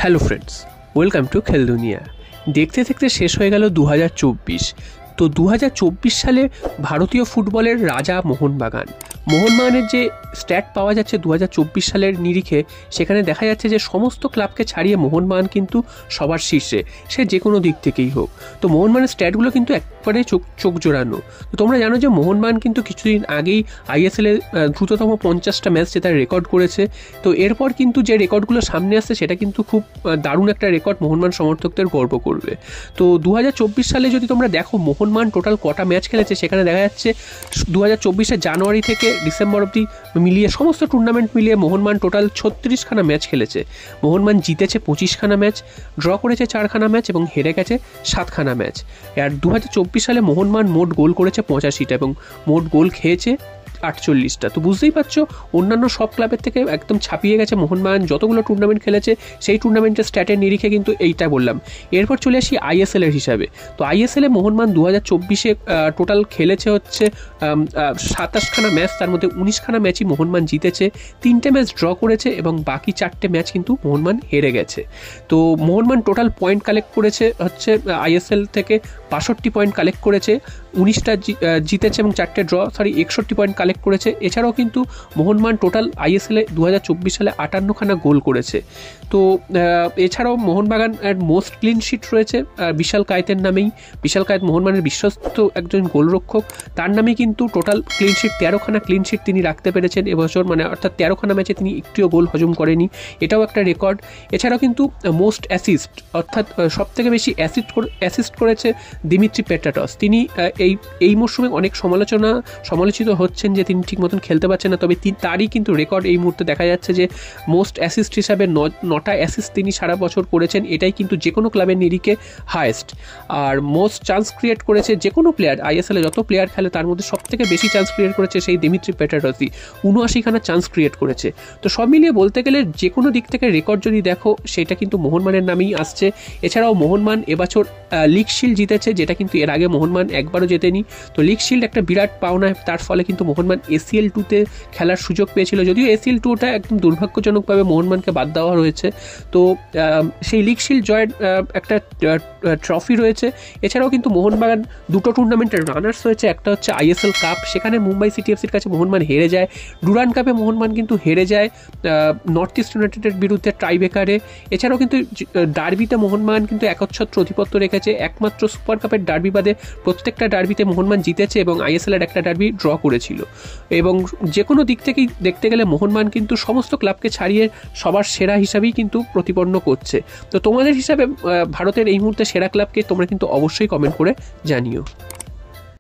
Hello friends, welcome to খেল দুনিয়া। দেখতে দেখতে শেষ হয়ে গেল 2024। তো 2024 সালে ভারতীয় ফুটবলের রাজা মোহনবাগানের যে স্ট্যাট পাওয়া যাচ্ছে 2024 সালের নিরিখে, সেখানে দেখা যাচ্ছে যে সমস্ত ক্লাবকে ছাড়িয়ে মোহনবাগান কিন্তু সবার শীর্ষে, সে যে কোনো দিক থেকেই হোক। তো মোহনবাগানের স্ট্যাটগুলো কিন্তু একবারে চোখ জোড়ানো। তো তোমরা জানো যে মোহনবাগান কিন্তু কিছুদিন আগেই আইএসএলে দ্রুততম 50টা ম্যাচ জেতার রেকর্ড করেছে। তো এরপর কিন্তু যে রেকর্ডগুলো সামনে আসছে সেটা কিন্তু খুব দারুণ একটা রেকর্ড, মোহনবাগান সমর্থকদের গর্ব করবে। তো 2024 সালে যদি তোমরা দেখো মোহনবাগান টোটাল কটা ম্যাচ খেলেছে, সেখানে দেখা যাচ্ছে 2024 জানুয়ারি থেকে ডিসেম্বর অবধি মিলিয়ে সমস্ত টুর্নামেন্ট মিলিয়ে মোহনবাগান টোটাল 36খানা ম্যাচ খেলেছে। মোহনবাগান জিতেছে 25খানা ম্যাচ, ড্র করেছে 4খানা ম্যাচ এবং হেরে গেছে 7খানা ম্যাচ। আর 2024 সালে মোহনবাগান মোট গোল করেছে 85টা এবং মোট গোল খেয়েছে 48টা। তো বুঝতেই পারছো, অন্যান্য সব ক্লাবের থেকে একদম ছাপিয়ে গেছে মোহনবাগান। যতগুলো টুর্নামেন্ট খেলেছে সেই টুর্নামেন্টের স্ট্যাটের নিরিখে কিন্তু এইটা বললাম। এরপর চলে আসি আইএসএলের হিসাবে। তো আইএসএলে মোহনবাগান 2024 টোটাল খেলেছে হচ্ছে 27খানা ম্যাচ, তার মধ্যে 19খানা ম্যাচই মোহনবাগান জিতেছে, 3টে ম্যাচ ড্র করেছে এবং বাকি 4টে ম্যাচ কিন্তু মোহনবাগান হেরে গেছে। তো মোহনবাগান টোটাল পয়েন্ট কালেক্ট করেছে হচ্ছে আইএসএল থেকে 62 পয়েন্ট কালেক্ট করেছে, 19টা জিতেছে এবং 4টে ড্র, 61 পয়েন্ট কালেক্ট করেছে। এছাড়াও কিন্তু মোহনবাগান টোটাল আইএসএলে 2024 সালে 58খানা গোল করেছে। তো এছাড়াও মোহনবাগান মোস্ট ক্লিন শিট রয়েছে বিশাল কায়েতের নামেই। বিশাল কায়েত মোহনবাগানের বিশ্বস্ত একজন গোলরক্ষক, তার নামেই কিন্তু টোটাল ক্লিন শিট 13খানা ক্লিন শিট তিনি রাখতে পেরেছেন এবছর, মানে অর্থাৎ 13খানা ম্যাচে তিনি একটিও গোল হজম করেনি, এটাও একটা রেকর্ড। এছাড়াও কিন্তু মোস্ট অ্যাসিস্ট, অর্থাৎ সবথেকে বেশি অ্যাসিস্ট করেছে দিমিত্রি পেট্রাটস। তিনি এই মরশুমে অনেক সমালোচিত হচ্ছেন যে তিনি ঠিক মতন খেলতে পারছেন না, তবে তারই কিন্তু রেকর্ড এই মুহূর্তে দেখা যাচ্ছে যে মোস্ট অ্যাসিস্ট হিসাবে 9টা অ্যাসিস্ট তিনি সারা বছর করেছেন, এটাই কিন্তু যে কোনো ক্লাবের নিরিখে হায়েস্ট। আর মোস্ট চান্স ক্রিয়েট করেছে যে কোনো প্লেয়ার, আইএসএলে যত প্লেয়ার খেলে তার মধ্যে সবথেকে বেশি চান্স ক্রিয়েট করেছে সেই দিমিত্রি পেট্রাটসই, 79খানা চান্স ক্রিয়েট করেছে। তো সব মিলিয়ে বলতে গেলে যে কোনো দিক থেকে রেকর্ড যদি দেখো, সেটা কিন্তু মোহনবাগানের নামেই আসছে। এছাড়াও মোহনবাগান এবছর লিগ শিল্ড জিতেছে, যেটা কিন্তু এর আগে মোহনবাগান একবারও জেতেনি। তো লিগ শিল্ড একটা বিরাট পাওনা, তার ফলে কিন্তু মোহনবাগান এসিএল 2-তে খেলার সুযোগ পেয়েছিল, যদিও এসিএল 2টা একদম দুর্ভাগ্যজনকভাবে মোহনবাগানকে বাদ দেওয়া হয়েছে। তো সেই লিগ শিল্ড জয়ের একটা ট্রফি রয়েছে। এছাড়াও কিন্তু মোহনবাগান দুটো টুর্নামেন্টের রানার্স হয়েছে, একটা হচ্ছে আইএসএল কাপ, সেখানে মুম্বাই সিটি এফসির কাছে মোহনবাগান হেরে যায়। ডুরান্ড কাপে মোহনবাগান কিন্তু হেরে যায় নর্থ ইস্ট ইউনাইটেডের বিরুদ্ধে টাইব্রেকারে। এছাড়াও কিন্তু ডার্বিতে মোহনবাগান কিন্তু একচ্ছত্র অধিপত্য রেখেছে, একমাত্র সুপার কাপের ডার্বি বাদে প্রত্যেকটা ডার্বিতে মোহনবাগান জিতেছে এবং আইএসএলের একটা ডার্বি ড্র করেছিল। এবং যে কোনো দিক থেকেই দেখতে গেলে মোহনবাগান কিন্তু সমস্ত ক্লাবকে ছাড়িয়ে সবার সেরা হিসাবেই কিন্তু প্রতিপন্ন করছে। তো তোমাদের হিসাবে ভারতের এই মুহূর্তে সেরা ক্লাবকে তোমরা কিন্তু অবশ্যই কমেন্ট করে জানিও।